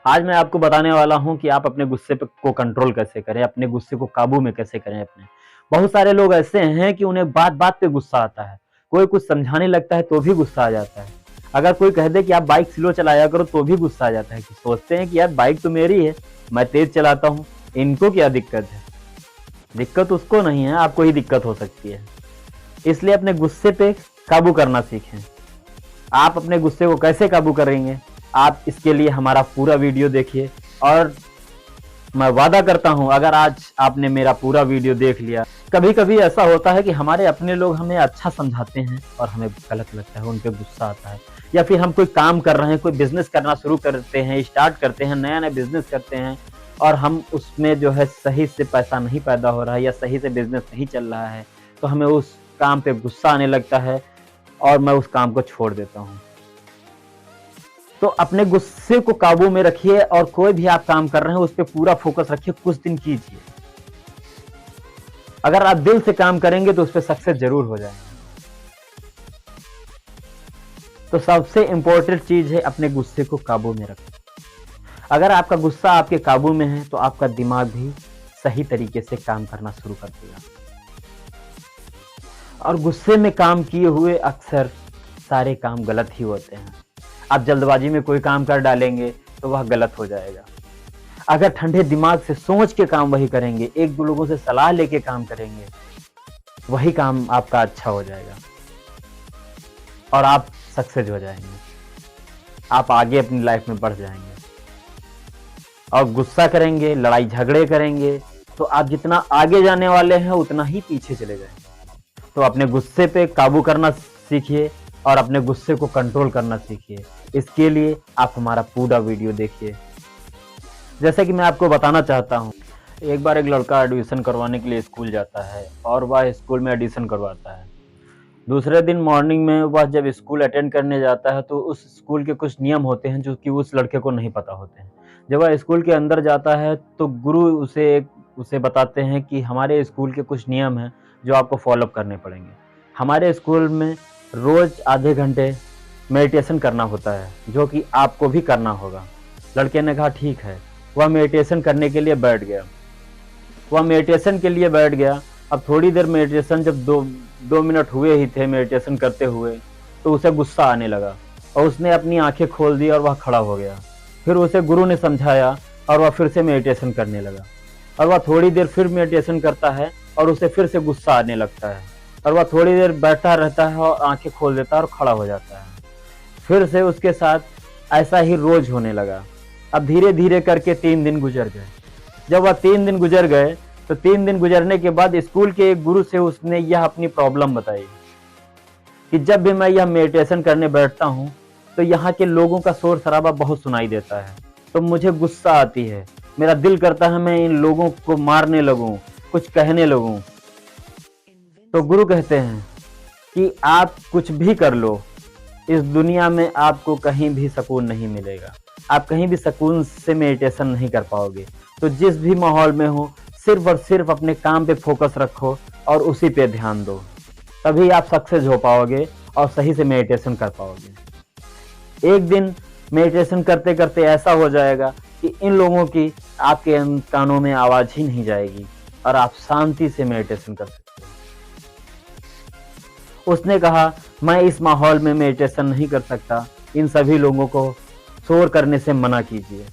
आज मैं आपको बताने वाला हूँ कि आप अपने गुस्से पे को कंट्रोल कैसे करें, अपने गुस्से को काबू में कैसे करें अपने। बहुत सारे लोग ऐसे हैं कि उन्हें बात-बात पे गुस्सा आता है। कोई कुछ समझाने लगता है तो भी गुस्सा आ जाता है। अगर कोई कह दे कि आप बाइक स्लो चलाया करो तो भी गुस्सा आ जाता है कि सोचते हैं कि यार बाइक तो मेरी है, मैं तेज़ चलाता हूँ, इनको क्या दिक्कत है? दिक्कत उसको नहीं है, आपको ही दिक्कत हो सकती है। इसलिए अपने गुस्से पे काबू करना सीखें। आप अपने गुस्से को कैसे काबू करेंगे? आप इसके लिए हमारा पूरा वीडियो देखिए और मैं वादा करता हूँ अगर आज आपने मेरा पूरा वीडियो देख लिया। कभी-कभी ऐसा होता है कि हमारे अपने लोग हमें अच्छा समझाते हैं और हमें गलत लगता है, उन पे गुस्सा आता है। या फिर हम कोई काम कर रहे हैं, कोई बिज़नेस करना शुरू करते हैं, स्टार्ट करते हैं, नया-नया बिज़नेस करते हैं और हम उसमें जो है सही से पैसा नहीं पैदा हो रहा है या सही से बिज़नेस नहीं चल रहा है, तो हमें उस काम पे गुस्सा आने लगता है और मैं उस काम को छोड़ देता हूँ। तो अपने गुस्से को काबू में रखिए और कोई भी आप काम कर रहे हैं उस पे पूरा फोकस रखिए, कुछ दिन कीजिए। अगर आप दिल से काम करेंगे तो उस पे सक्सेस जरूर हो जाएगा। तो सबसे इंपॉर्टेंट चीज है अपने गुस्से को काबू में रखें। अगर आपका गुस्सा आपके काबू में है तो आपका दिमाग भी सही तरीके से काम करना शुरू कर देगा। और गुस्से में काम किए हुए अक्सर सारे काम गलत ही होते हैं। आप जल्दबाजी में कोई काम कर डालेंगे तो वह गलत हो जाएगा। अगर ठंडे दिमाग से सोच के काम वही करेंगे, एक दो लोगों से सलाह लेके काम करेंगे, वही काम आपका अच्छा हो जाएगा और आप सक्सेस हो जाएंगे। आप आगे अपनी लाइफ में बढ़ जाएंगे। और गुस्सा करेंगे, लड़ाई झगड़े करेंगे तो आप जितना आगे जाने वाले हैं उतना ही पीछे चले जाएंगे। तो अपने गुस्से पे काबू करना सीखिए और अपने गुस्से को कंट्रोल करना सीखिए। इसके लिए आप हमारा पूरा वीडियो देखिए। जैसे कि मैं आपको बताना चाहता हूँ, एक बार एक लड़का एडमिशन करवाने के लिए स्कूल जाता है और वह स्कूल में एडमिशन करवाता है। दूसरे दिन मॉर्निंग में वह जब स्कूल अटेंड करने जाता है तो उस स्कूल के कुछ नियम होते हैं जो कि उस लड़के को नहीं पता होते हैं। जब वह स्कूल के अंदर जाता है तो गुरु उसे बताते हैं कि हमारे स्कूल के कुछ नियम हैं जो आपको फॉलो करने पड़ेंगे। हमारे स्कूल में रोज आधे घंटे मेडिटेशन करना होता है जो कि आपको भी करना होगा। लड़के ने कहा ठीक है। वह मेडिटेशन करने के लिए बैठ गया। अब थोड़ी देर मेडिटेशन जब दो मिनट हुए ही थे मेडिटेशन करते हुए तो उसे गुस्सा आने लगा और उसने अपनी आंखें खोल दी और वह खड़ा हो गया। फिर उसे गुरु ने समझाया और वह फिर से मेडिटेशन करने लगा और वह थोड़ी देर फिर मेडिटेशन करता है और उसे फिर से गुस्सा आने लगता है और वह थोड़ी देर बैठा रहता है और आंखें खोल देता है और खड़ा हो जाता है। फिर से उसके साथ ऐसा ही रोज होने लगा। अब धीरे धीरे करके 3 दिन गुजर गए। जब वह 3 दिन गुजर गए तो 3 दिन गुजरने के बाद स्कूल के एक गुरु से उसने यह अपनी प्रॉब्लम बताई कि जब भी मैं यह मेडिटेशन करने बैठता हूँ तो यहाँ के लोगों का शोर शराबा बहुत सुनाई देता है, तो मुझे गुस्सा आती है। मेरा दिल करता है मैं इन लोगों को मारने लगूं, कुछ कहने लगूं। तो गुरु कहते हैं कि आप कुछ भी कर लो, इस दुनिया में आपको कहीं भी सुकून नहीं मिलेगा। आप कहीं भी सुकून से मेडिटेशन नहीं कर पाओगे। तो जिस भी माहौल में हो सिर्फ और सिर्फ अपने काम पे फोकस रखो और उसी पे ध्यान दो, तभी आप सक्सेस हो पाओगे और सही से मेडिटेशन कर पाओगे। एक दिन मेडिटेशन करते करते ऐसा हो जाएगा कि इन लोगों की आपके कानों में आवाज ही नहीं जाएगी और आप शांति से मेडिटेशन कर सकते हो। उसने कहा मैं इस माहौल में मेडिटेशन नहीं कर सकता, इन सभी लोगों को शोर करने से मना कीजिए।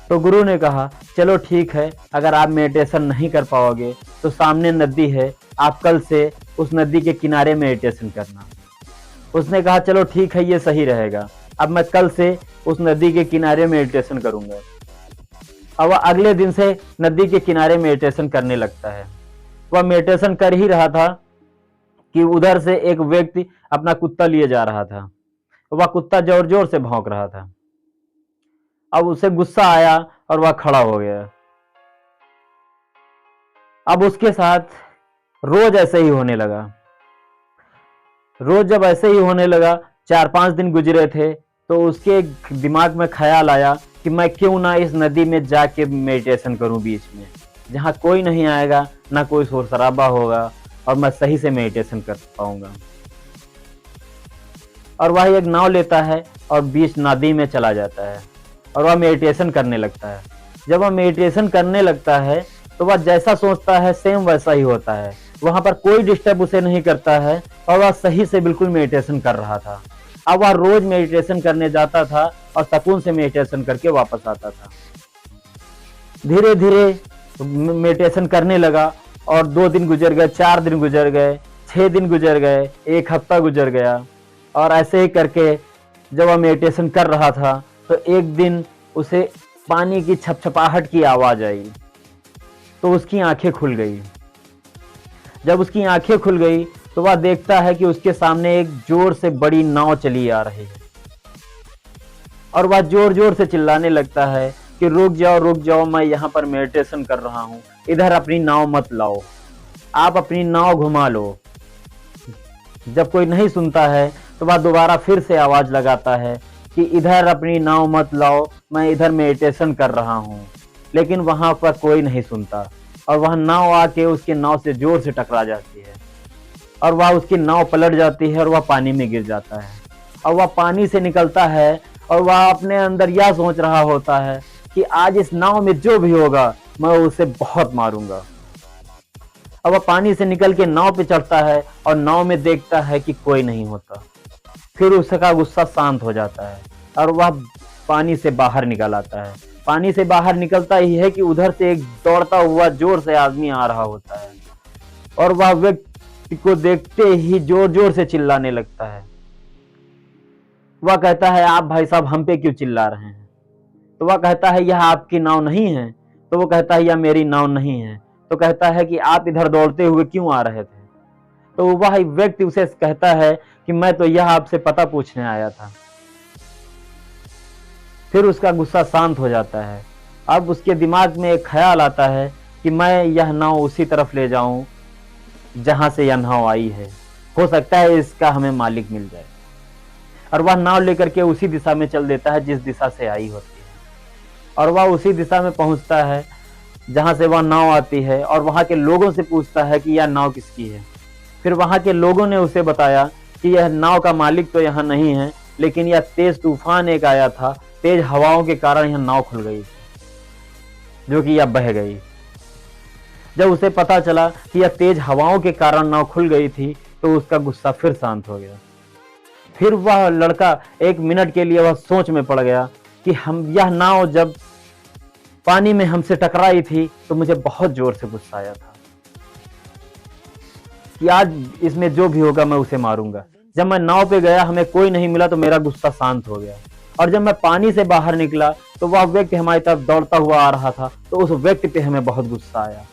तो गुरु ने कहा चलो ठीक है, अगर आप मेडिटेशन नहीं कर पाओगे तो सामने नदी है, आप कल से उस नदी के किनारे मेडिटेशन करना। उसने कहा चलो ठीक है, ये सही रहेगा, अब मैं कल से उस नदी के किनारे मेडिटेशन करूंगा। अब वह अगले दिन से नदी के किनारे मेडिटेशन करने लगता है। वह मेडिटेशन कर ही रहा था कि उधर से एक व्यक्ति अपना कुत्ता लिए जा रहा था। वह कुत्ता जोर जोर से भौंक रहा था। अब उसे गुस्सा आया और वह खड़ा हो गया। अब उसके साथ रोज ऐसे ही होने लगा। रोज जब ऐसे ही होने लगा, 4-5 दिन गुजरे थे तो उसके दिमाग में ख्याल आया कि मैं क्यों ना इस नदी में जाके मेडिटेशन करूं बीच में, जहां कोई नहीं आएगा, ना कोई शोर शराबा होगा और मैं सही से मेडिटेशन कर पाऊंगा। और वह एक नाव लेता है और बीच नदी में चला जाता है और वह मेडिटेशन करने लगता है। जब वह मेडिटेशन करने लगता है तो वह जैसा सोचता है सेम वैसा ही होता है। वहां पर कोई डिस्टर्ब उसे नहीं करता है और वह सही से बिल्कुल मेडिटेशन कर रहा था। अब वह रोज मेडिटेशन करने जाता था और सुकून से मेडिटेशन करके वापस आता था। धीरे धीरे मेडिटेशन करने लगा और 2 दिन गुजर गए, 4 दिन गुजर गए, 6 दिन गुजर गए, 1 हफ्ता गुजर गया। और ऐसे ही करके जब वह मेडिटेशन कर रहा था तो एक दिन उसे पानी की छपछपाहट की आवाज आई तो उसकी आंखें खुल गई। जब उसकी आंखें खुल गई तो वह देखता है कि उसके सामने एक जोर से बड़ी नाव चली आ रही है और वह जोर जोर से चिल्लाने लगता है कि रुक जाओ, मैं यहाँ पर मेडिटेशन कर रहा हूँ, इधर अपनी नाव मत लाओ, आप अपनी नाव घुमा लो। जब कोई नहीं सुनता है तो वह दोबारा फिर से आवाज लगाता है कि इधर अपनी नाव मत लाओ, मैं इधर मेडिटेशन कर रहा हूँ। लेकिन वहां पर कोई नहीं सुनता और वह नाव आके उसके नाव से जोर से टकरा जाती है और वह उसकी नाव पलट जाती है और वह पानी में गिर जाता है। और वह पानी से निकलता है और वह अपने अंदर यह सोच रहा होता है कि आज इस नाव में जो भी होगा मैं उसे बहुत मारूंगा। अब वह पानी से निकल के नाव पे चढ़ता है और नाव में देखता है कि कोई नहीं होता। फिर उसका गुस्सा शांत हो जाता है और वह पानी से बाहर निकल आता है। पानी से बाहर निकलता ही है कि उधर से एक दौड़ता हुआ जोर से आदमी आ रहा होता है और वह व्यक्ति को देखते ही जोर जोर से चिल्लाने लगता है। वह कहता है, आप भाई साहब हम पे क्यों चिल्ला रहे हैं? तो वह कहता है, यह आपकी नाव नहीं है? तो वो कहता है, यह मेरी नाव नहीं है। तो कहता है कि आप इधर दौड़ते हुए क्यों आ रहे थे? तो वह व्यक्ति उसे कहता है कि मैं तो यह आपसे पता पूछने आया था। फिर उसका गुस्सा शांत हो जाता है। अब उसके दिमाग में एक ख्याल आता है कि मैं यह नाव उसी तरफ ले जाऊं जहां से यह नाव आई है, हो सकता है इसका हमें मालिक मिल जाए। और वह नाव लेकर के उसी दिशा में चल देता है जिस दिशा से आई होती है और वह उसी दिशा में पहुंचता है जहां से वह नाव आती है और वहां के लोगों से पूछता है कि यह नाव किसकी है। फिर वहां के लोगों ने उसे बताया कि यह नाव का मालिक तो यहाँ नहीं है, लेकिन यह तेज तूफान एक आया था, तेज हवाओं के कारण यह नाव खुल गई जो कि यह बह गई। जब उसे पता चला कि यह तेज हवाओं के कारण नाव खुल गई थी तो उसका गुस्सा फिर शांत हो गया। फिर वह लड़का 1 मिनट के लिए वह सोच में पड़ गया कि यह नाव जब पानी में हमसे टकराई थी तो मुझे बहुत जोर से गुस्सा आया था कि आज इसमें जो भी होगा मैं उसे मारूंगा। जब मैं नाव पे गया हमें कोई नहीं मिला तो मेरा गुस्सा शांत हो गया और जब मैं पानी से बाहर निकला तो वह व्यक्ति हमारी तरफ दौड़ता हुआ आ रहा था तो उस व्यक्ति पे हमें बहुत गुस्सा आया।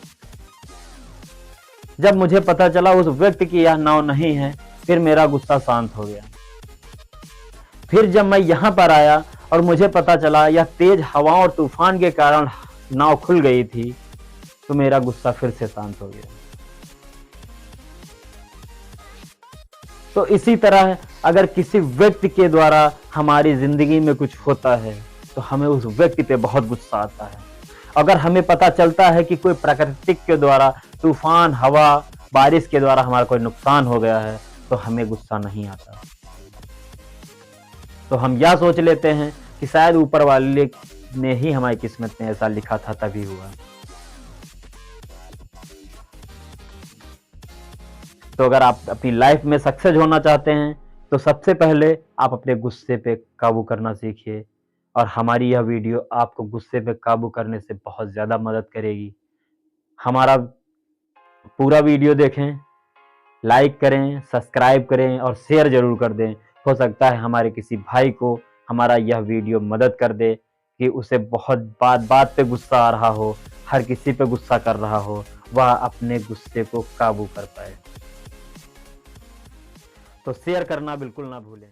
जब मुझे पता चला उस व्यक्ति की यह नाव नहीं है फिर मेरा गुस्सा शांत हो गया। फिर जब मैं यहाँ पर आया और मुझे पता चला यह तेज हवाओं और तूफान के कारण नाव खुल गई थी तो मेरा गुस्सा फिर से शांत हो गया। तो इसी तरह अगर किसी व्यक्ति के द्वारा हमारी जिंदगी में कुछ होता है तो हमें उस व्यक्ति पे बहुत गुस्सा आता है। अगर हमें पता चलता है कि कोई प्राकृतिक के द्वारा तूफान, हवा, बारिश के द्वारा हमारा कोई नुकसान हो गया है तो हमें गुस्सा नहीं आता। तो हम यह सोच लेते हैं कि शायद ऊपर वाले ने ही हमारी किस्मत में ऐसा लिखा था तभी हुआ। तो अगर आप अपनी लाइफ में सक्सेस होना चाहते हैं तो सबसे पहले आप अपने गुस्से पे काबू करना सीखिए और हमारी यह वीडियो आपको गुस्से पे काबू करने से बहुत ज़्यादा मदद करेगी। हमारा पूरा वीडियो देखें, लाइक करें, सब्सक्राइब करें और शेयर जरूर कर दें। हो सकता है हमारे किसी भाई को हमारा यह वीडियो मदद कर दे कि उसे बहुत बात पे गुस्सा आ रहा हो, हर किसी पे गुस्सा कर रहा हो, वह अपने गुस्से को काबू कर पाए। तो शेयर करना बिल्कुल ना भूलें।